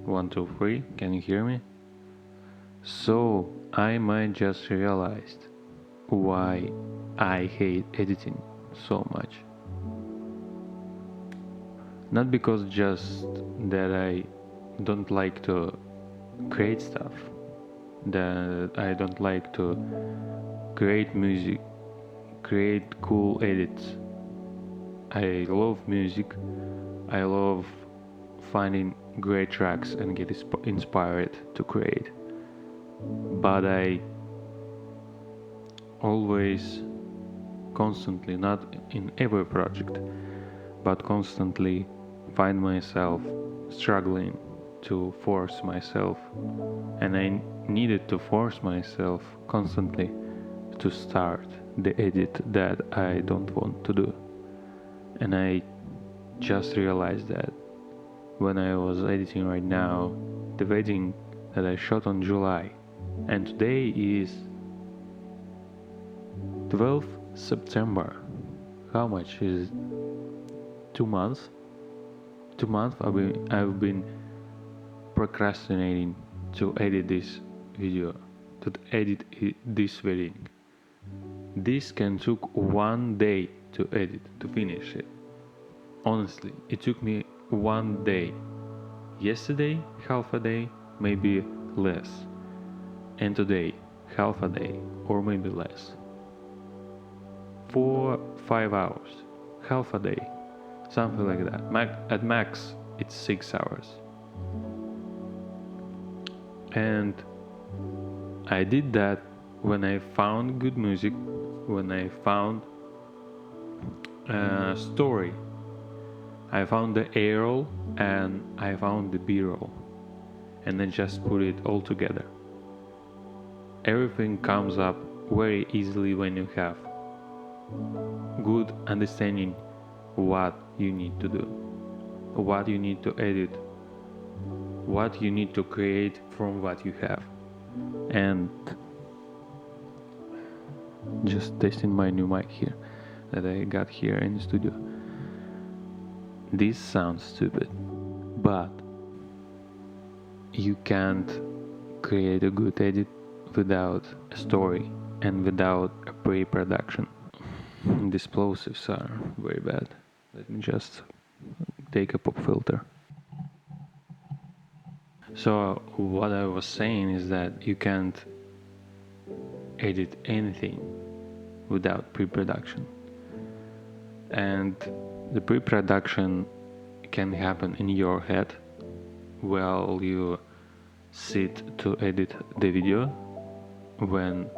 1, 2, 3. Can you hear me? So, I might just realized why I hate editing so much. Not because just that I don't like to create stuff, that I don't like to create music, create cool edits. I love music, I love finding great tracks and get inspired to create. But I always, constantly, not in every project, but constantly find myself struggling to force myself, and I needed to force myself constantly to start the edit that I don't want to do. And I just realized that when I was editing right now the wedding that I shot on July, and today is 12th September. How much is it? 2 months? 2 months I've been procrastinating to edit this video, to edit this wedding. This can took 1 day to edit, to finish it. Honestly, it took me 1 day. Yesterday, half a day, maybe less. And today, half a day, or maybe less. 4-5 hours, half a day, something like that. At max, it's 6 hours. And I did that when I found good music, when I found a story. I found the A-roll and I found the B-roll, and then just put it all together. Everything comes up very easily when you have good understanding what you need to do, what you need to edit, what you need to create from what you have. And just testing my new mic here that I got here in the studio. This sounds stupid, but you can't create a good edit without a story and without a pre-production. The explosives are very bad. Let me just take a pop filter. So what I was saying is that you can't edit anything without pre-production. And the pre-production can happen in your head while you sit to edit the video, when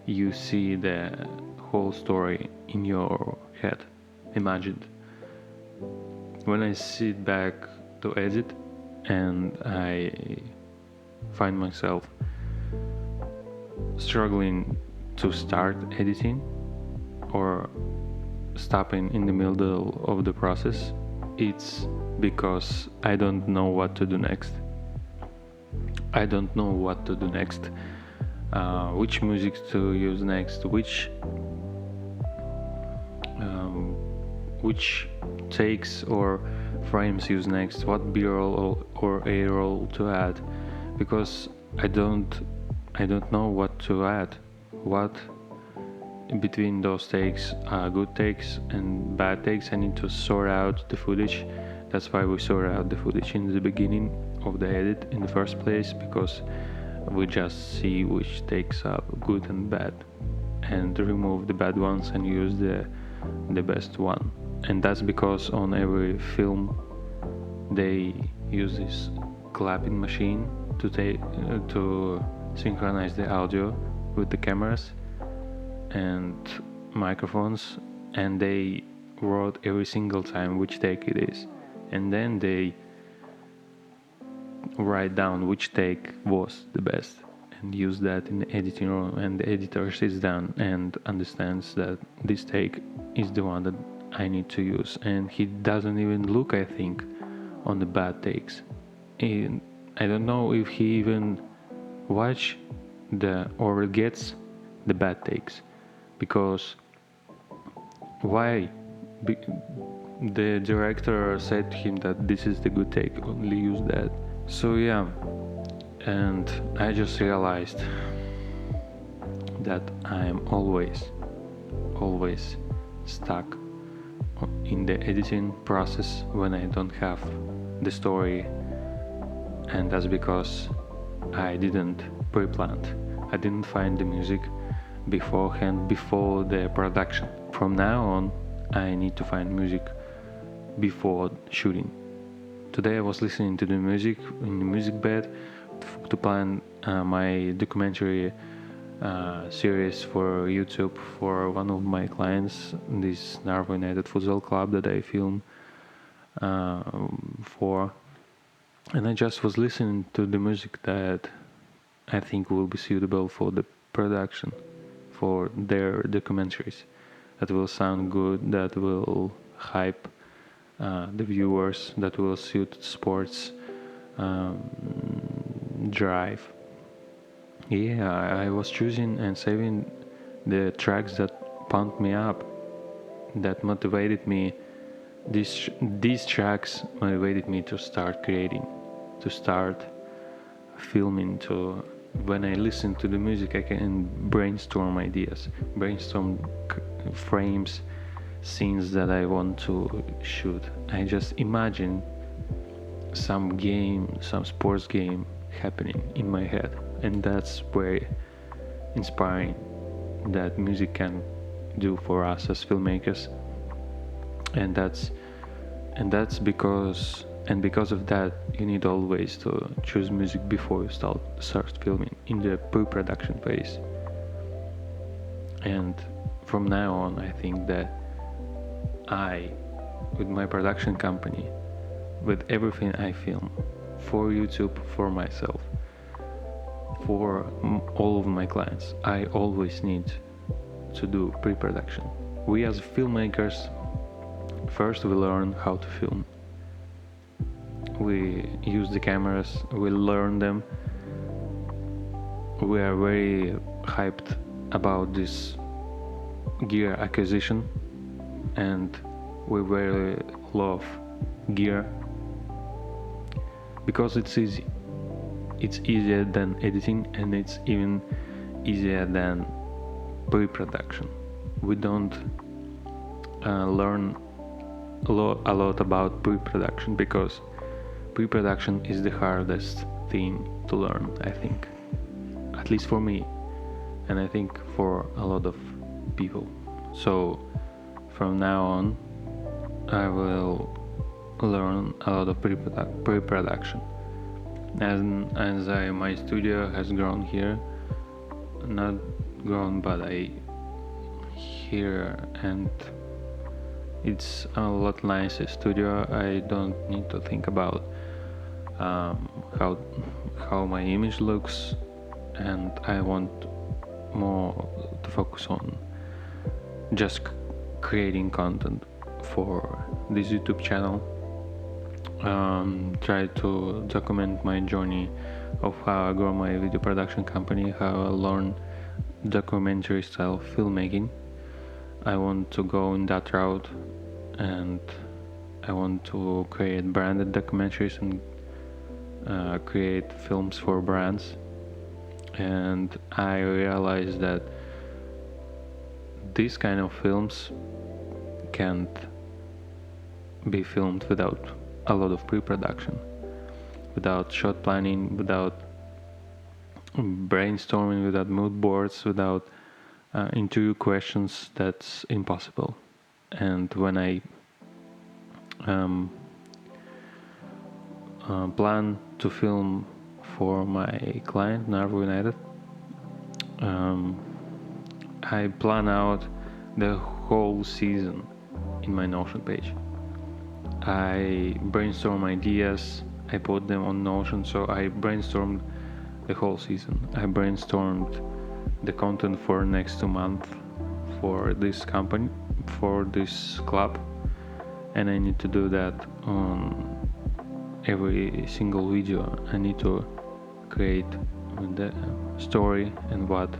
you see the whole story in your head, imagined. When I sit back to edit and I find myself struggling to start editing or stopping in the middle of the process, it's because I don't know what to do next. I don't know what to do next, which music to use next, which takes or frames use next, what B-roll or A-roll to add, because I don't know what to add, what between those takes, good takes and bad takes. I need to sort out the footage. That's why we sort out the footage in the beginning of the edit in the first place, because we just see which takes are good and bad, and remove the bad ones and use the best one. And that's because on every film they use this clapping machine to synchronize the audio with the cameras and microphones, and they wrote every single time which take it is, and then they write down which take was the best and use that in the editing room, and the editor sits down and understands that this take is the one that I need to use, and he doesn't even look, I think, on the bad takes. And I don't know if he even watch or gets the bad takes, because why? The director said to him that this is the good take, only use that. So yeah, and I just realized that I'm always stuck in the editing process when I don't have the story, and that's because I didn't pre-plan. I didn't find the music beforehand, before the production. From now on, I need to find music before shooting. Today I was listening to the music in the music bed to plan my documentary series for YouTube for one of my clients, this Narva United Futsal Club that I film for. And I just was listening to the music that I think will be suitable for the production, for their documentaries, that will sound good, that will hype the viewers, that will suit sports drive. Yeah, I was choosing and saving the tracks that pumped me up, that motivated me. These tracks motivated me to start creating, to start filming. To when I listen to the music, I can brainstorm ideas, brainstorm frames, scenes that I want to shoot. I just imagine some game, some sports game happening in my head, and that's very inspiring that music can do for us as filmmakers. And that's because of that, you need always to choose music before you start filming in the pre-production phase. And from now on, I think that I, with my production company, with everything I film for YouTube, for myself, for all of my clients, I always need to do pre-production. We as filmmakers, first we learn how to film. We use the cameras, we learn them. We are very hyped about this gear acquisition, and we very love gear because it's easy. It's easier than editing, and it's even easier than pre-production. We don't learn a lot about pre-production because pre-production is the hardest thing to learn, I think, at least for me, and I think for a lot of people. So from now on, I will learn a lot of pre-production. My studio has grown here, not grown, but I here, and it's a lot nicer studio. I don't need to think about how my image looks, and I want more to focus on just creating content for this YouTube channel. Try to document my journey of how I grow my video production company, how I learn documentary style filmmaking. I want to go in that route, and I want to create branded documentaries and create films for brands. And I realized that these kind of films can't be filmed without a lot of pre-production, without shot planning, without brainstorming, without mood boards, without interview questions. That's impossible. And when I plan to film for my client Narva United, I plan out the whole season in my Notion page. I brainstorm ideas, I put them on Notion, so I brainstormed the whole season. I brainstormed the content for next 2 months for this company, for this club, and I need to do that on every single video. I need to create the story and what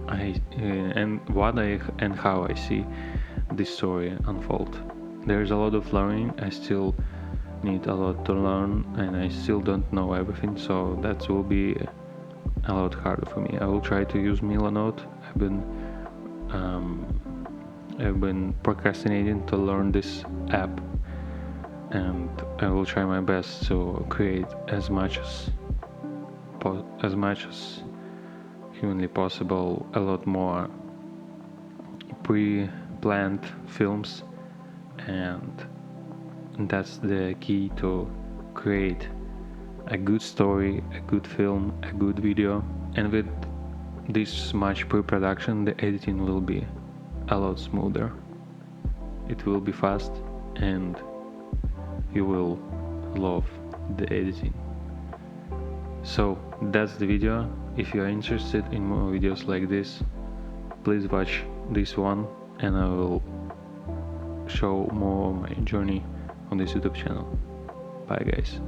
I and how I see this story unfold. There's a lot of learning. I still need a lot to learn, and I still don't know everything, so that will be a lot harder for me. I will try to use Milanote. I've been procrastinating to learn this app, and I will try my best to create as much as humanly possible, a lot more pre-planned films, and that's the key to create a good story, a good film, a good video. And with this much pre-production, the editing will be a lot smoother. It will be fast, and you will love the editing. So that's the video. If you are interested in more videos like this, please watch this one, and I will show more of my journey on this YouTube channel. Bye guys.